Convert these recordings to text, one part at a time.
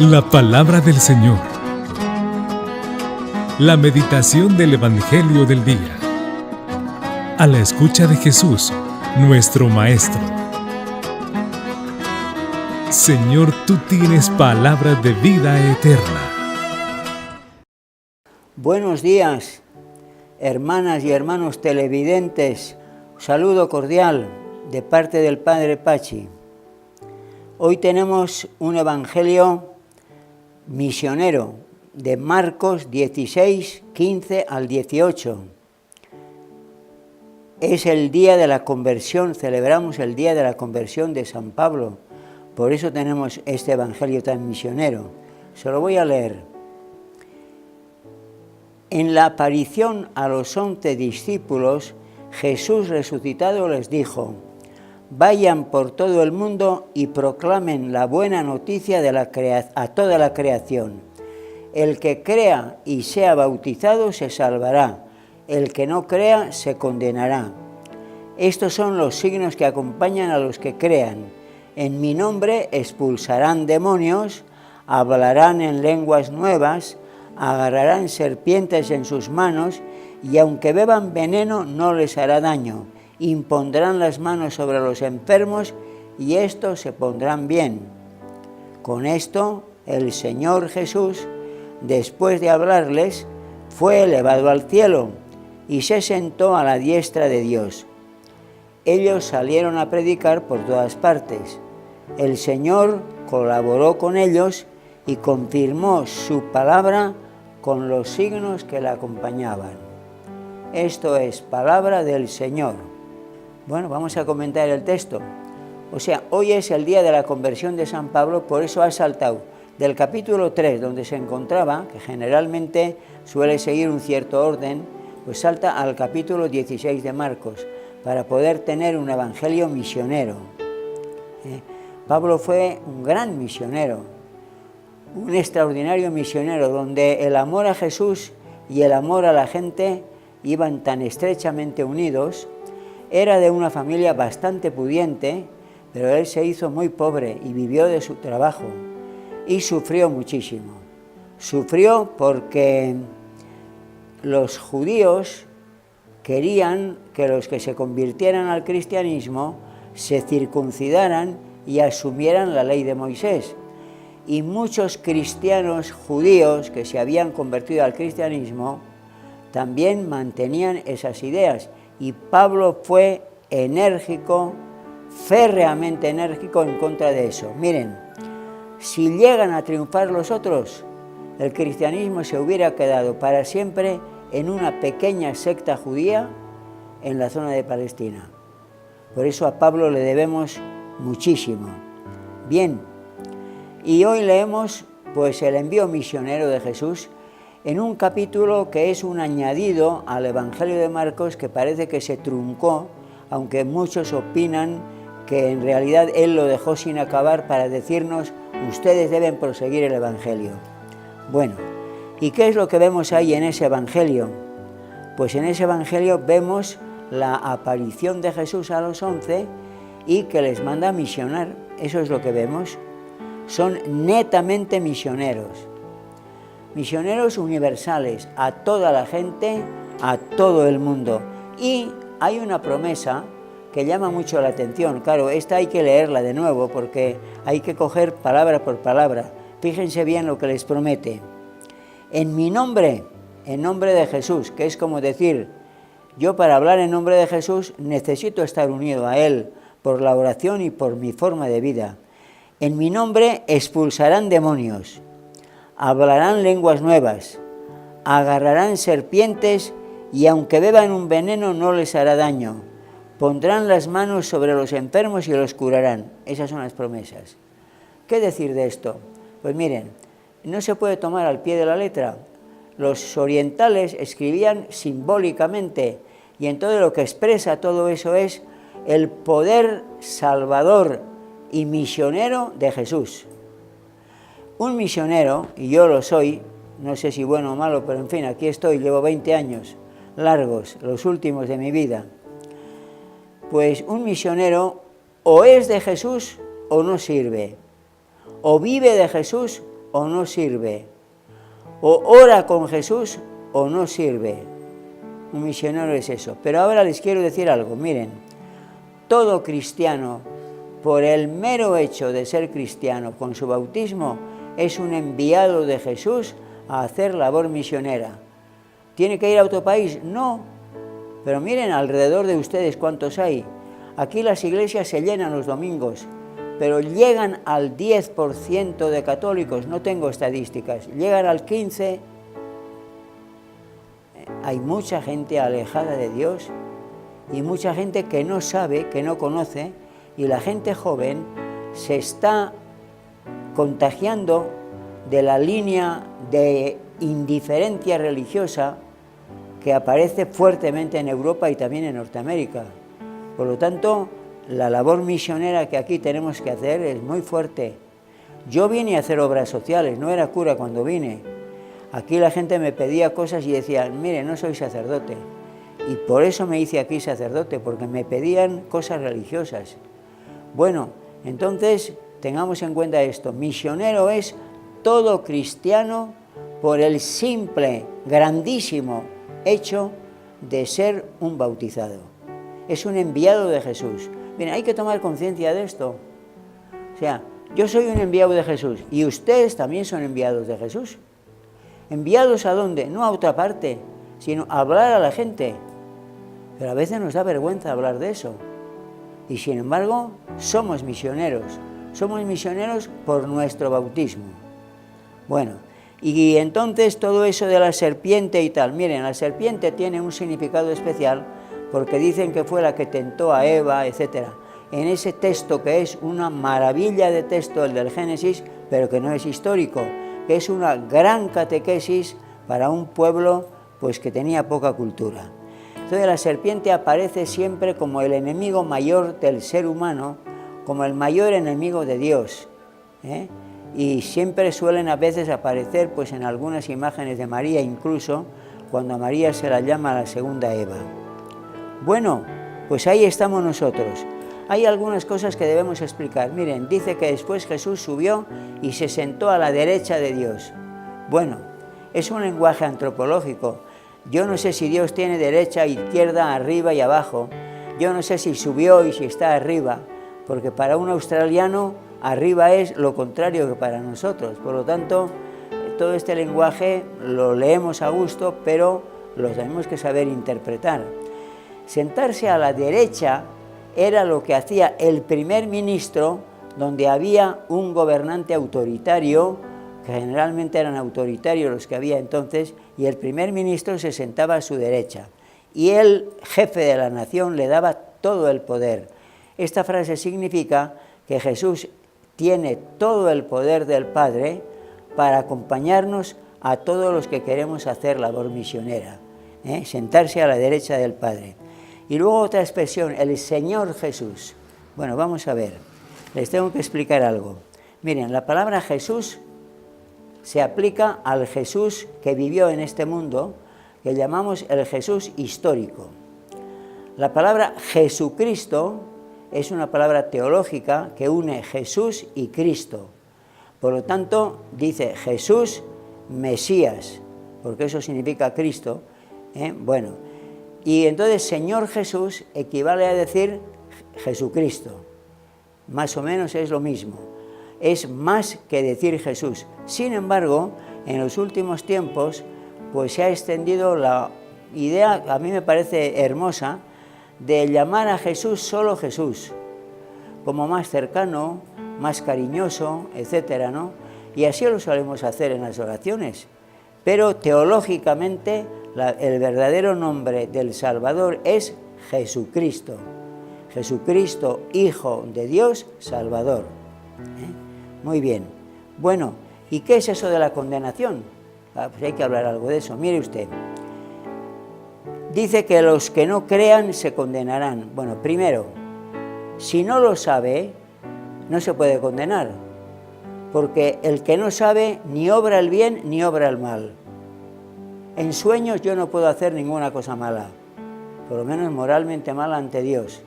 La palabra del Señor. La meditación del Evangelio del día. A la escucha de Jesús, nuestro Maestro. Señor, tú tienes palabras de vida eterna. Buenos días, hermanas y hermanos televidentes. Saludo cordial de parte del Padre Pachi. Hoy tenemos un evangelio misionero de Marcos 16, 15 al 18. Es el día de la conversión, celebramos el día de la conversión de San Pablo. Por eso tenemos este evangelio tan misionero. Se lo voy a leer. En la aparición a los 11 discípulos, Jesús resucitado les dijo: vayan por todo el mundo y proclamen la buena noticia a toda la creación. El que crea y sea bautizado se salvará, el que no crea se condenará. Estos son los signos que acompañan a los que crean. En mi nombre expulsarán demonios, hablarán en lenguas nuevas, agarrarán serpientes en sus manos, y aunque beban veneno no les hará daño. Impondrán las manos sobre los enfermos y estos se pondrán bien. Con esto, el Señor Jesús, después de hablarles, fue elevado al cielo y se sentó a la diestra de Dios. Ellos salieron a predicar por todas partes. El Señor colaboró con ellos y confirmó su palabra con los signos que la acompañaban. Esto es palabra del Señor. Bueno, vamos a comentar el texto. O sea, hoy es el día de la conversión de San Pablo, por eso ha saltado del capítulo 3, donde se encontraba, que generalmente suele seguir un cierto orden, pues salta al capítulo 16 de Marcos, para poder tener un evangelio misionero. Pablo fue un gran misionero, un extraordinario misionero, donde el amor a Jesús y el amor a la gente iban tan estrechamente unidos. Era de una familia bastante pudiente, pero él se hizo muy pobre y vivió de su trabajo y sufrió muchísimo. Sufrió porque los judíos querían que los que se convirtieran al cristianismo se circuncidaran y asumieran la ley de Moisés. Y muchos cristianos judíos que se habían convertido al cristianismo también mantenían esas ideas. Y Pablo fue enérgico, férreamente enérgico en contra de eso. Miren, si llegan a triunfar los otros, el cristianismo se hubiera quedado para siempre en una pequeña secta judía en la zona de Palestina. Por eso a Pablo le debemos muchísimo. Bien, y hoy leemos pues el envío misionero de Jesús en un capítulo que es un añadido al Evangelio de Marcos, que parece que se truncó, aunque muchos opinan que en realidad él lo dejó sin acabar para decirnos: ustedes deben proseguir el Evangelio. Bueno, ¿y qué es lo que vemos ahí en ese Evangelio? Pues en ese Evangelio vemos la aparición de Jesús a los 11 y que les manda a misionar. Eso es lo que vemos. Son netamente misioneros. Misioneros universales, a toda la gente, a todo el mundo. Y hay una promesa que llama mucho la atención. Claro, esta hay que leerla de nuevo porque hay que coger palabra por palabra. Fíjense bien lo que les promete. En mi nombre, en nombre de Jesús, que es como decir, yo para hablar en nombre de Jesús necesito estar unido a Él por la oración y por mi forma de vida. En mi nombre expulsarán demonios. Hablarán lenguas nuevas, agarrarán serpientes y aunque beban un veneno no les hará daño. Pondrán las manos sobre los enfermos y los curarán. Esas son las promesas. ¿Qué decir de esto? Pues miren, no se puede tomar al pie de la letra. Los orientales escribían simbólicamente y entonces lo que expresa todo eso es el poder salvador y misionero de Jesús. Un misionero, y yo lo soy, no sé si bueno o malo, pero en fin, aquí estoy, llevo 20 años largos, los últimos de mi vida. Pues un misionero o es de Jesús o no sirve, o vive de Jesús o no sirve. O ora con Jesús o no sirve. Un misionero es eso. Pero ahora les quiero decir algo. Miren, todo cristiano, por el mero hecho de ser cristiano, con su bautismo, es un enviado de Jesús a hacer labor misionera. ¿Tiene que ir a otro país? No. Pero miren alrededor de ustedes cuántos hay. Aquí las iglesias se llenan los domingos, pero llegan al 10% de católicos, no tengo estadísticas, llegan al 15%. Hay mucha gente alejada de Dios y mucha gente que no sabe, que no conoce, y la gente joven se está contagiando de la línea de indiferencia religiosa que aparece fuertemente en Europa y también en Norteamérica. Por lo tanto, la labor misionera que aquí tenemos que hacer es muy fuerte. Yo vine a hacer obras sociales, no era cura cuando vine. Aquí la gente me pedía cosas y decía, mire, no soy sacerdote. Y por eso me hice aquí sacerdote, porque me pedían cosas religiosas. Bueno, entonces tengamos en cuenta esto. Misionero es todo cristiano por el simple, grandísimo hecho de ser un bautizado. Es un enviado de Jesús. Miren, hay que tomar conciencia de esto. O sea, yo soy un enviado de Jesús y ustedes también son enviados de Jesús. ¿Enviados a dónde? No a otra parte, sino a hablar a la gente. Pero a veces nos da vergüenza hablar de eso. Y sin embargo, somos misioneros. Somos misioneros por nuestro bautismo. Bueno, y entonces todo eso de la serpiente y tal. Miren, la serpiente tiene un significado especial porque dicen que fue la que tentó a Eva, etc. En ese texto que es una maravilla de texto, el del Génesis, pero que no es histórico, que es una gran catequesis para un pueblo pues que tenía poca cultura. Entonces la serpiente aparece siempre como el enemigo mayor del ser humano, como el mayor enemigo de Dios, y siempre suelen a veces aparecer pues en algunas imágenes de María, incluso cuando a María se la llama la segunda Eva. Bueno, pues ahí estamos nosotros. Hay algunas cosas que debemos explicar. Miren, dice que después Jesús subió y se sentó a la derecha de Dios. Bueno, es un lenguaje antropológico. Yo no sé si Dios tiene derecha, izquierda, arriba y abajo. Yo no sé si subió y si está arriba, porque para un australiano arriba es lo contrario que para nosotros. Por lo tanto, todo este lenguaje lo leemos a gusto, pero lo tenemos que saber interpretar. Sentarse a la derecha era lo que hacía el primer ministro, donde había un gobernante autoritario, que generalmente eran autoritarios los que había entonces, y el primer ministro se sentaba a su derecha. Y el jefe de la nación le daba todo el poder. Esta frase significa que Jesús tiene todo el poder del Padre para acompañarnos a todos los que queremos hacer labor misionera, sentarse a la derecha del Padre. Y luego otra expresión, el Señor Jesús. Bueno, vamos a ver, les tengo que explicar algo. Miren, la palabra Jesús se aplica al Jesús que vivió en este mundo, que llamamos el Jesús histórico. La palabra Jesucristo es una palabra teológica que une Jesús y Cristo. Por lo tanto, dice Jesús Mesías, porque eso significa Cristo. Bueno, y entonces Señor Jesús equivale a decir Jesucristo. Más o menos es lo mismo. Es más que decir Jesús. Sin embargo, en los últimos tiempos, pues se ha extendido la idea, a mí me parece hermosa, de llamar a Jesús solo Jesús, como más cercano, más cariñoso, etcétera, ¿no? Y así lo solemos hacer en las oraciones. Pero teológicamente, el verdadero nombre del Salvador es Jesucristo. Jesucristo, Hijo de Dios, Salvador. Muy bien. Bueno, ¿y qué es eso de la condenación? Pues hay que hablar algo de eso. Mire usted. Dice que los que no crean se condenarán. Bueno, primero, si no lo sabe, no se puede condenar. Porque el que no sabe ni obra el bien ni obra el mal. En sueños yo no puedo hacer ninguna cosa mala, por lo menos moralmente mala ante Dios.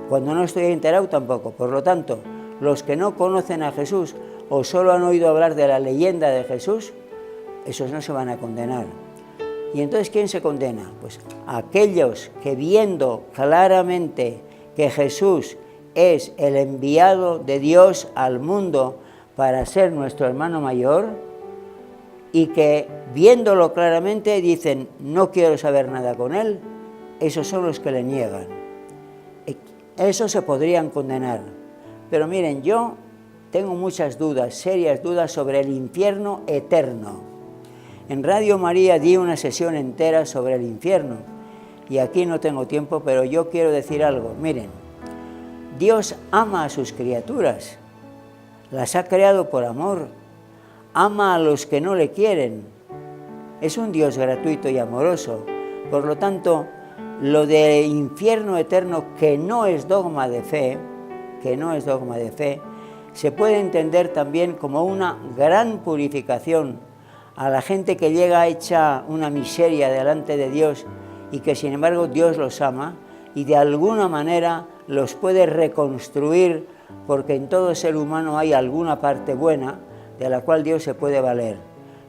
Cuando no estoy enterado tampoco. Por lo tanto, los que no conocen a Jesús o solo han oído hablar de la leyenda de Jesús, esos no se van a condenar. ¿Y entonces quién se condena? Pues aquellos que, viendo claramente que Jesús es el enviado de Dios al mundo para ser nuestro hermano mayor, y que viéndolo claramente dicen, no quiero saber nada con él, esos son los que le niegan. Esos se podrían condenar. Pero miren, yo tengo muchas dudas, serias dudas sobre el infierno eterno. En Radio María di una sesión entera sobre el infierno, y aquí no tengo tiempo, pero yo quiero decir algo. Miren, Dios ama a sus criaturas, las ha creado por amor, ama a los que no le quieren. Es un Dios gratuito y amoroso. Por lo tanto, lo de infierno eterno, que no es dogma de fe, se puede entender también como una gran purificación a la gente que llega hecha una miseria delante de Dios y que sin embargo Dios los ama y de alguna manera los puede reconstruir, porque en todo ser humano hay alguna parte buena de la cual Dios se puede valer.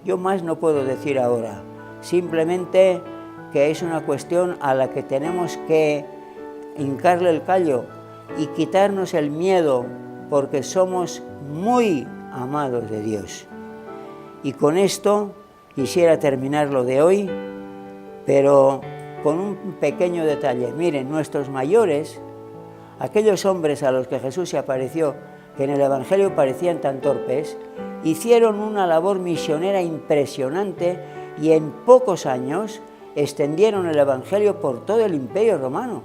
Yo más no puedo decir ahora, simplemente que es una cuestión a la que tenemos que hincarle el callo y quitarnos el miedo, porque somos muy amados de Dios. Y con esto quisiera terminar lo de hoy, pero con un pequeño detalle. Miren, nuestros mayores, aquellos hombres a los que Jesús se apareció, que en el Evangelio parecían tan torpes, hicieron una labor misionera impresionante y en pocos años extendieron el Evangelio por todo el Imperio Romano.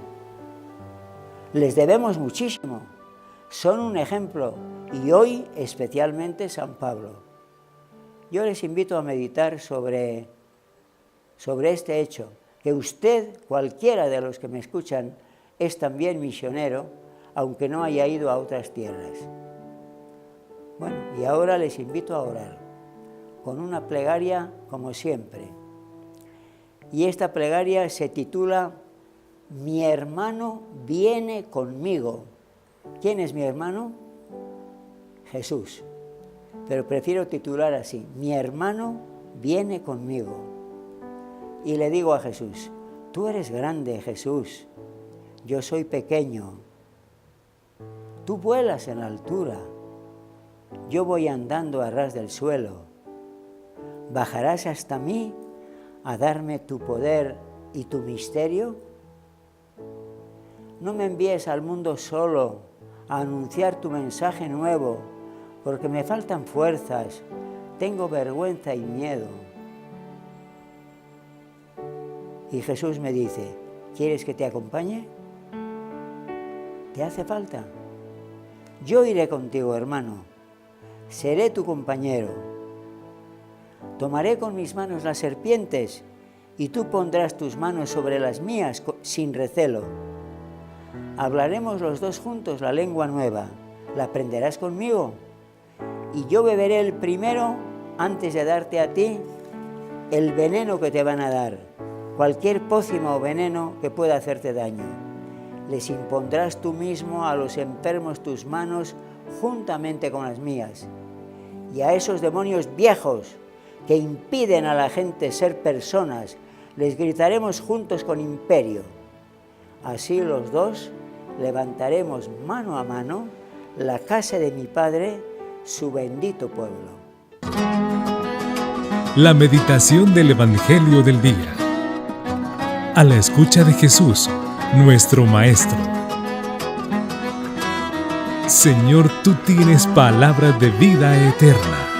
Les debemos muchísimo, son un ejemplo, y hoy especialmente San Pablo. Yo les invito a meditar sobre este hecho, que usted, cualquiera de los que me escuchan, es también misionero, aunque no haya ido a otras tierras. Bueno, y ahora les invito a orar, con una plegaria como siempre. Y esta plegaria se titula Mi hermano viene conmigo. ¿Quién es mi hermano? Jesús. Pero prefiero titular así, Mi hermano viene conmigo. Y le digo a Jesús, tú eres grande, Jesús, yo soy pequeño. Tú vuelas en la altura, yo voy andando a ras del suelo. ¿Bajarás hasta mí a darme tu poder y tu misterio? No me envíes al mundo solo a anunciar tu mensaje nuevo, porque me faltan fuerzas, tengo vergüenza y miedo. Y Jesús me dice, ¿quieres que te acompañe? ¿Te hace falta? Yo iré contigo, hermano, seré tu compañero. Tomaré con mis manos las serpientes y tú pondrás tus manos sobre las mías sin recelo. Hablaremos los dos juntos la lengua nueva, la aprenderás conmigo y yo beberé el primero antes de darte a ti el veneno que te van a dar, cualquier pócima o veneno que pueda hacerte daño. Les impondrás tú mismo a los enfermos tus manos juntamente con las mías, y a esos demonios viejos que impiden a la gente ser personas, les gritaremos juntos con imperio. Así los dos levantaremos mano a mano la casa de mi Padre, su bendito pueblo. La meditación del Evangelio del día. A la escucha de Jesús, nuestro Maestro. Señor, tú tienes palabras de vida eterna.